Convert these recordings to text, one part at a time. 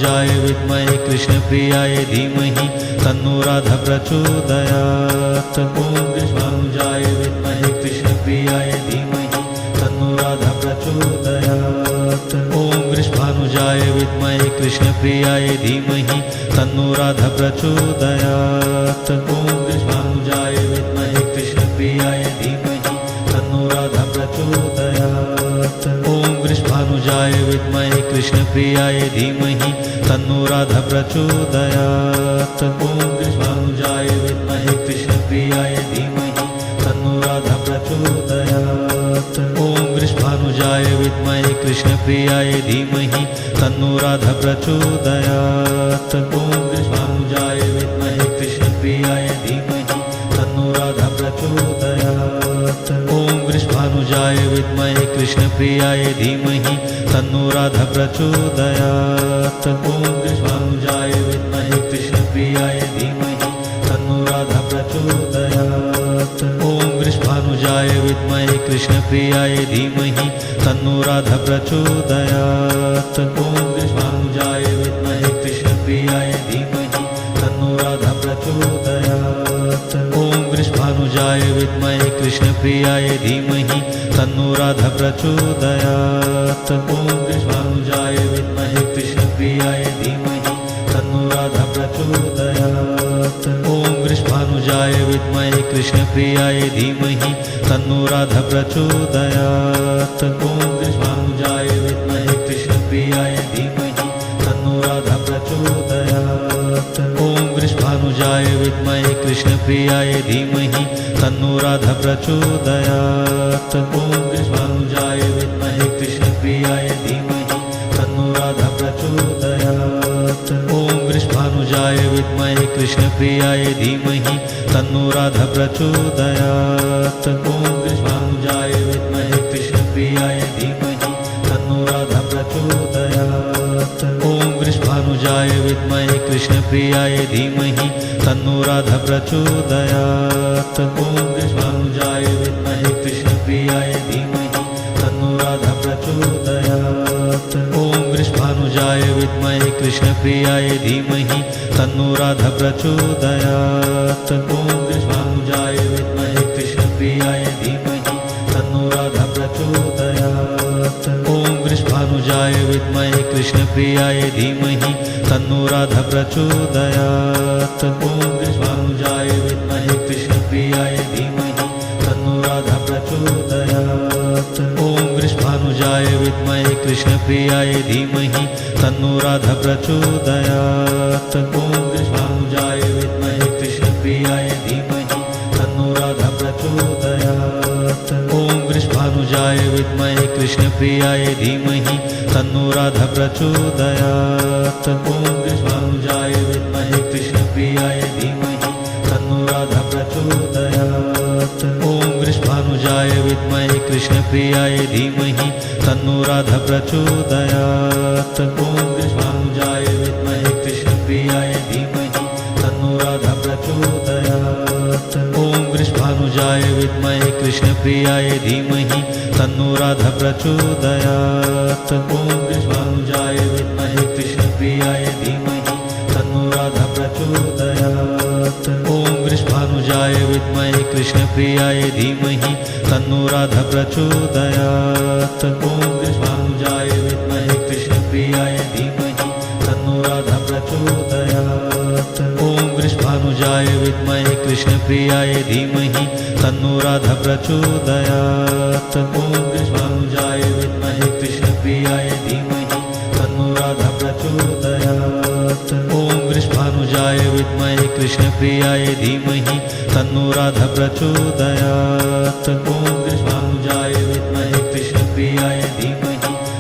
वृषभानुजाय विद्महे कृष्णप्रियाय धीमहि तन्नो राधा प्रचोदयात्। ॐ वृषभानुजाय विद्महे कृष्णप्रियाय धीमहि तन्नो राधा प्रचोदयात्। ॐ वृषभानुजाय विद्महे कृष्णप्रियाय धीमहि तन्नो राधा प्रचोदयात्। ॐ वृषभानुजाय विद्महे कृष्णप्रियाय धीमहि तन्नो राधा प्रचोदयात्। ॐ वृषभानुजाय विद्महे कृष्णप्रियाय धीमहि तन्नो राधा प्रचोदयात्। ॐ वृषभानुजाय विद्महे कृष्णप्रियाय धीमहि तन्नो राधा प्रचोदयात्। ॐ वृषभानुजाय विद्महे कृष्णप्रियाय धीमहि तन्नो राधा प्रचोदयात्। ॐ वृषभानुजाय विद्महे कृष्णप्रियाय धीमहि तन्नो राधा प्रचोदयात्। ॐ वृषभानुजाय विद्महे कृष्णप्रियाय धीमहि तन्नो राधा प्रचोदयात्। ॐ वृषभानुजाय विद्महे कृष्णप्रियाय धीमहि तन्नो राधा प्रचोदयात्। ॐ वृषभानुजाय विद्महे कृष्णप्रियाय धीमहि तन्नो राधा प्रचोदयात्। ॐ वृषभानुजाय विद्महे कृष्णप्रियाय धीमहि तन्नो राधा प्रचोदयात्। ॐ वृषभानुजाय विद्महे कृष्णप्रियाय धीमहि तन्नो राधा प्रचोदयात्। ॐ वृषभानुजाय विद्महे कृष्णप्रियाय धीमहि तन्नो राधा प्रचोदयात्। ॐ वृषभानुजाय विद्महे कृष्णप्रियाय धीमहि तन्नो राधा प्रचोदयात्। ॐ वृषभानुजाय विद्महे कृष्णप्रियाय धीमहि तन्नो राधा प्रचोदयात्। ॐ वृषभानुजाय विद्महे कृष्णप्रियाय धीमहि तन्नो राधा प्रचोदयात्। ॐ वृषभानुजाय विद्महे कृष्णप्रियाय धीमहि तन्नो राधा प्रचोदयात्। ॐ वृषभानुजाय विद्महे कृष्णप्रियाय धीमहि तन्नो राधा प्रचोदयात्। ॐ वृषभानुजाय विद्महे कृष्णप्रियाय धीमहि तन्नो राधा प्रचोदयात्। ॐ वृषभानुजाय विद्महे कृष्णप्रियाय धीमहि तन्नो राधा प्रचोदयात्। ॐ वृषभानुजाय विद्महे कृष्णप्रियाय धीमहि तन्नो राधा प्रचोदयात्। ॐ वृषभानुजाय विद्महे कृष्णप्रियाय धीमहि तन्नो राधा प्रचोदयात्। ॐ वृषभानुजाय विद्महे कृष्णप्रियाय धीमहि तन्नो राधा प्रचोदयात्। ॐ वृषभानुजाय विद्महे कृष्णप्रियाय धीमहि तन्नो राधा प्रचोदयात्। ॐ वृषभानुजाय विद्महे कृष्णप्रियाय धीमहि तन्नो राधा प्रचोदयात्। ॐ वृषभानुजाय विद्महे कृष्णप्रियाय धीमहि तन्नो राधा प्रचोदयात्। ॐ वृषभानुजाय विद्महे कृष्णप्रियाय धीमहि तन्नो राधा प्रचोदयात्। ॐ वृषभानुजाय विद्महे कृष्णप्रियाय धीमहि तन्नो राधा प्रचोदयात्। ॐ वृषभानुजाय विद्महे कृष्णप्रियाय धीमहि तन्नो राधा प्रचोदयात्। ॐ वृषभानुजाय विद्महे कृष्णप्रियाय धीमहि तन्नो राधा प्रचोदयात्। ॐ वृषभानुजाय विद्महे कृष्णप्रियाय धीमहि तन्नो राधा प्रचोदयात्। ॐ वृषभानुजाय विद्महे कृष्णप्रियाय धीमहि तन्नो राधा प्रचोदयात्। ॐ वृषभानुजाय विद्महे कृष्णप्रियाय धीमहि तन्नो राधा प्रचोदयात्। ॐ वृषभानुजाय विद्महे कृष्णप्रियाय धीमहि तन्नो राधा प्रचोदयात्। ॐ वृषभानुजाय विद्महे कृष्णप्रियाय धीमहि तन्नो राधा प्रचोदयात्। ॐ वृषभानुजाय विद्महे कृष्णप्रियाय धीमहि तन्नो राधा प्रचोदयात्। ॐ वृषभानुजाय विद्महे कृष्णप्रियाय धीमहि तन्नो राधा प्रचोदयात्। ॐ वृषभानुजाय विद्महे कृष्णप्रियाय धीमहि तन्नो राधा प्रचोदयात्। ॐ वृषभानुजाय विद्महे कृष्णप्रियाय धीमहि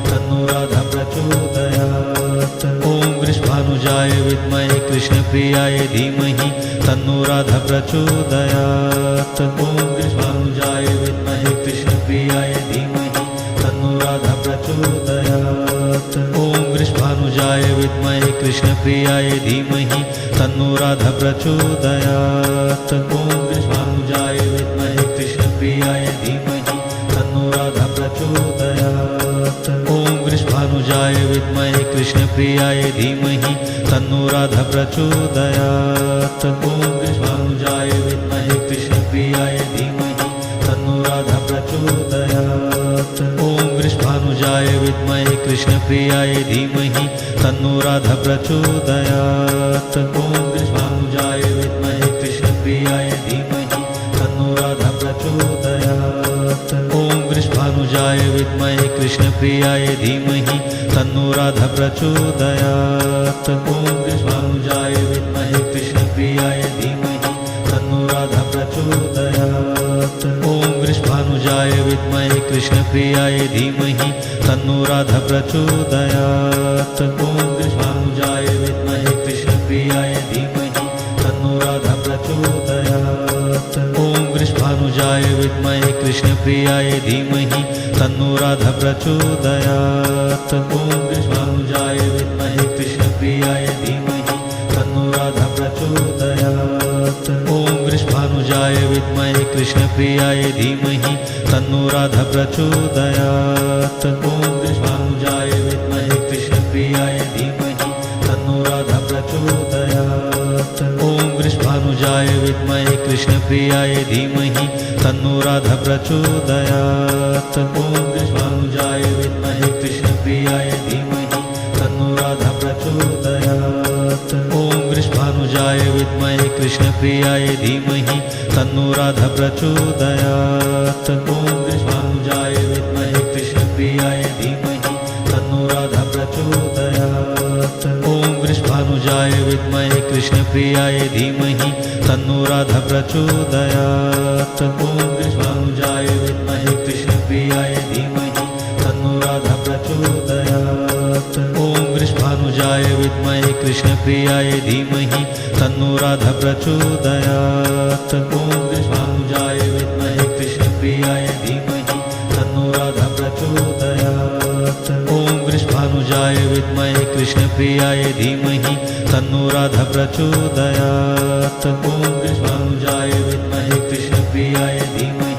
तन्नो राधा प्रचोदयात्। ॐ वृषभानुजाय विद्महे कृष्णप्रियाय धीमहि तन्नो राधा प्रचोदयात्। ॐ वृषभानुजाय विद्महे कृष्णप्रियाय धीमहि तन्नो राधा प्रचोदयात्। ॐ वृषभानुजाय विद्महे कृष्णप्रियाय धीमहि तन्नो राधा प्रचोदयात्। ॐ वृषभानुजाय विद्महे कृष्णप्रियाय धीमहि तन्नो राधा प्रचोदयात्। ॐ वृषभानुजाय विद्महे कृष्णप्रियाय धीमहि तन्नो राधा प्रचोदयात्। ॐ वृषभानुजाय विद्महे कृष्णप्रियाय धीमहि तन्नो राधा प्रचोदयात्। ॐ वृषभानुजाय विद्महे कृष्णप्रियाय धीमहि तन्नो राधा प्रचोदयात्। ॐ वृषभानुजाय विद्महे कृष्णप्रियाय धीमहि तन्नो राधा प्रचोदयात्। ॐ वृषभानुजाय विद्महे कृष्णप्रियाय धीमहि तन्नो राधा प्रचोदयात्। ॐ वृषभानुजाय विद्महे कृष्णप्रियाय धीमहि तन्नो राधा प्रचोदयात्। ॐ वृषभानुजाय विद्महे कृष्णप्रियाय धीमहि तन्नो राधा प्रचोदयात्। ॐ वृषभानुजाय विद्महे कृष्णप्रियाय धीमहि तन्नो राधा प्रचोदयात्। ॐ वृषभानुजाय विद्महे कृष्णप्रियाय धीमहि तन्नो राधा प्रचोदयात्। ॐ वृषभानुजाय विद्महे कृष्णप्रियाय धीमहि तन्नो राधा प्रचोदयात्। ॐ वृषभानुजाय विद्महे कृष्णप्रियाय धीमहि तन्नो राधा प्रचोदयात्। ॐ वृषभानुजाय विद्महे कृष्णप्रियाय धीमहि तन्नो राधा प्रचोदयात्। ॐ वृषभानुजाय विद्महे कृष्णप्रियाय धीमहि तन्नो राधा प्रचोदयात्। ॐ वृषभानुजाय विद्महे कृष्णप्रियाय धीमहि तन्नो राधा प्रचोदयात्। ॐ वृषभानुजाय विद्महे कृष्णप्रियाय धीमहि तन्नो राधा प्रचोदयात्। ॐ वृषभानुजाय विद्महे कृष्णप्रियाय धीमहि तन्नो राधा प्रचोदयात्। ॐ वृषभानुजाय विद्महे कृष्णप्रियाय धीमहि तन्नो राधा प्रचोदयात्। ॐ वृषभानुजाय विद्महे कृष्णप्रियाय धीमहि तन्नो राधा प्रचोदयात्। ॐ वृषभानुजाय विद्महे कृष्णप्रियाय धीमहि तन्नो राधा प्रचोदयात्। ॐ वृषभानुजाय विद्महे कृष्णप्रियाय धीमहि तन्नो राधा प्रचोदयात्। ॐ वृषभानुजाय विद्महे कृष्णप्रियाय धीमहि तन्नो राधा प्रचोदयात्। ॐ वृषभानुजाय विद्महे कृष्णप्रियाय धीमहि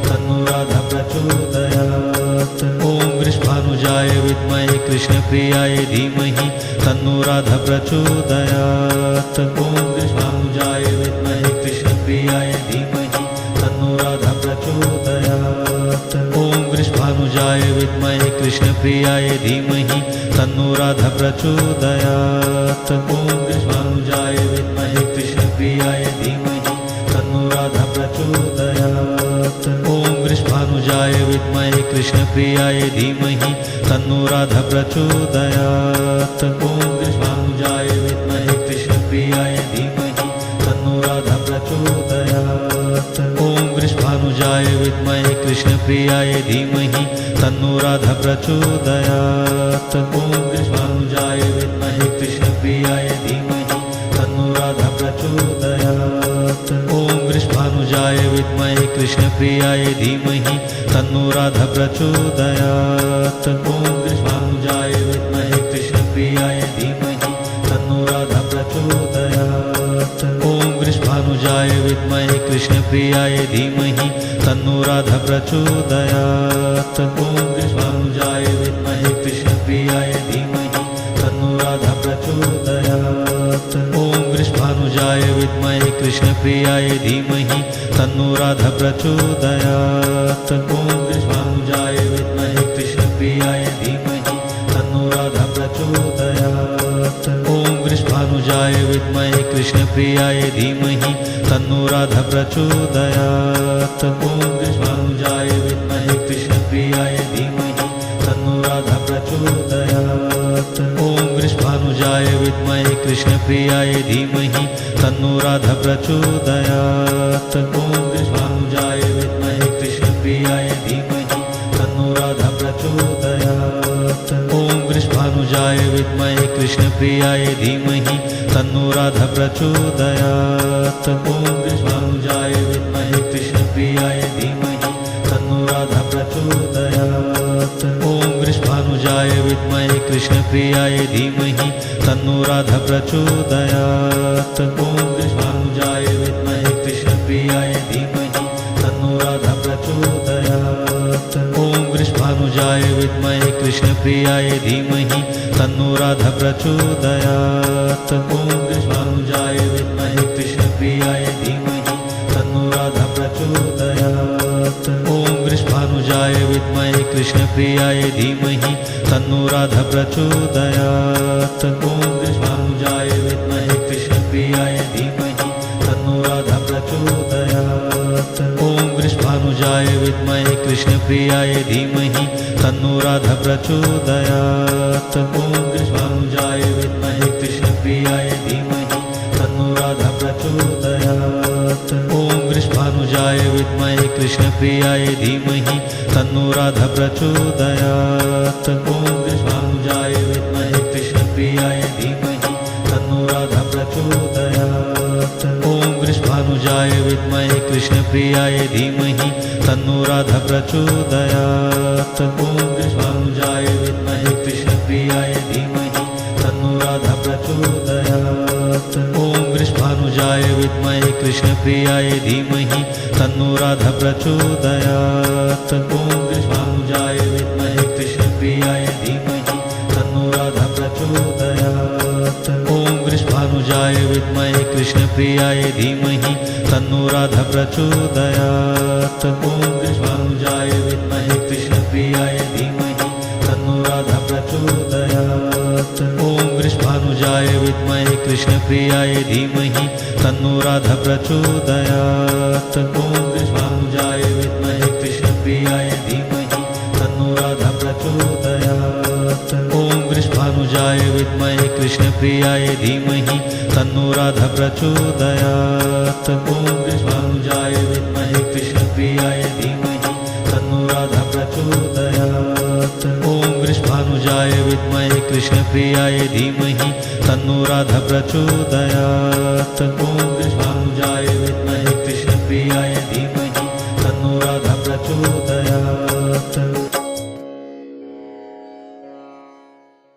तन्नो राधा प्रचोदयात्। ॐ वृषभानुजाय विद्महे कृष्णप्रियाय धीमहि तन्नो राधा प्रचोदयात्। ॐ वृषभानुजाय विद्महे कृष्णप्रियाय धीमहि तन्नो राधा प्रचोदयात्। ॐ वृषभानुजाय विद्महे कृष्णप्रियाय धीमहि तन्नो राधा प्रचोदयात्। ॐ वृषभानुजाय विद्महे कृष्णप्रियाय धीमहि तन्नो राधा प्रचोदयात्। ॐ वृषभानुजाय विद्महे कृष्णप्रियाय धीमहि तन्नो राधा प्रचोदयात्। ॐ वृषभानुजाय विद्महे कृष्णप्रियाय धीमहि तन्नो राधा प्रचोदयात्। ॐ वृषभानुजाय विद्महे कृष्णप्रियाय धीमहि तन्नो राधा प्रचोदयात्। ॐ वृषभानुजाय विद्महे कृष्णप्रियाय धीमहि तन्नो राधा प्रचोदयात्। ॐ वृषभानुजाय विद्महे कृष्णप्रियाय धीमहि तन्नो राधा प्रचोदयात्। ॐ वृषभानुजाय विद्महे कृष्णप्रियाय धीमहि तन्नो राधा प्रचोदयात्। ॐ वृषभानुजाय विद्महे कृष्णप्रियाय धीमहि तन्नो राधा प्रचोदयात्। ॐ वृषभानुजाय विद्महे कृष्णप्रियाय धीमहि तन्नो राधा प्रचोदयात्। ॐ वृषभानुजाय विद्महे कृष्णप्रियाय धीमहि तन्नो राधा प्रचोदयात्। ॐ वृषभानुजाय विद्महे कृष्णप्रियाय धीमहि तन्नो राधा प्रचोदयात्। ॐ वृषभानुजाय विद्महे कृष्णप्रियाय धीमहि तन्नो राधा प्रचोदयात्। ॐ वृषभानुजाय विद्महे कृष्णप्रियाय धीमहि तन्नो राधा प्रचोदयात्। ॐ वृषभानुजाय विद्महे कृष्णप्रियाय धीमहि तन्नो राधा प्रचोदयात्। ॐ वृषभानुजाय विद्महे कृष्णप्रियाय धीमहि तन्नो राधा प्रचोदयात्। ॐ वृषभानुजाय विद्महे कृष्णप्रियाय धीमहि तन्नो राधा प्रचोदयात्। ॐ वृषभानुजाय विद्महे कृष्णप्रियाय धीमहि तन्नो राधा प्रचोदयात्। ॐ वृषभानुजाय विद्महे कृष्णप्रियाय धीमहि तन्नो राधा प्रचोदयात्। ॐ वृषभानुजाय विद्महे कृष्णप्रियाय धीमहि तन्नो राधा प्रचोदयात्। ॐ वृषभानुजाय विद्महे कृष्णप्रियाय धीमहि तन्नो राधा प्रचोदयात्। ॐ वृषभानुजाय विद्महे कृष्णप्रियाय धीमहि तन्नो राधा प्रचोदयात्। ॐ वृषभानुजाय विद्महे कृष्णप्रियाय धीमहि तन्नो राधा प्रचोदयात्। ॐ वृषभानुजाय विद्महे कृष्णप्रियाय धीमहि तन्नो राधा प्रचोदयात्। ॐ वृषभानुजाय विद्महे कृष्णप्रियाय धीमहि तन्नो राधा प्रचोदयात्। ॐ वृषभानुजाय विद्महे कृष्णप्रियाय धीमहि तन्नो राधा प्रचोदयात्। ॐ वृषभानुजाय विद्महे कृष्णप्रियाय धीमहि तन्नो राधा प्रचोदयात्। ॐ वृषभानुजाय विद्महे कृष्णप्रियाय धीमहि तन्नो राधा प्रचोदयात्। ॐ वृषभानुजाय विद्महे कृष्णप्रियाय धीमहि तन्नो राधा प्रचोदयात्। ॐ वृषभानुजाय विद्महे कृष्णप्रियाय धीमहि तन्नो राधा प्रचोदयात्। ॐ वृषभानुजाय विद्महे कृष्णप्रियाय धीमहि तन्नो राधा प्रचोदयात्। ॐ वृषभानुजाय विद्महे कृष्णप्रियाय धीमहि तन्नो राधा प्रचोदयात्। ॐ वृषभानुजाय विद्महे कृष्णप्रियाय धीमहि तन्नो राधा प्रचोदयात्। ॐ वृषभानुजाय विद्महे कृष्णप्रियाय धीमहि तन्नो राधा प्रचोदयात्। ॐ वृषभानुजाय विद्महे कृष्णप्रियाय धीमहि तन्नो राधा प्रचोदयात्। ॐ वृषभानुजाय विद्महे कृष्णप्रियाय धीमहि तन्नो राधा प्रचोदयात्। ॐ वृषभानुजाय विद्महे कृष्णप्रियाय धीमहि तन्नो राधा प्रचोदयात्। ॐ वृषभानुजाय विद्महे कृष्णप्रियाय धीमहि तन्नो राधा प्रचोदयात्। ॐ वृषभानुजाय विद्महे कृष्णप्रियाय धीमहि तन्नो राधा प्रचोदयात्। ॐ वृषभानुजाय विद्महे कृष्णप्रियाय धीमहि तन्नो राधा प्रचोदयात्।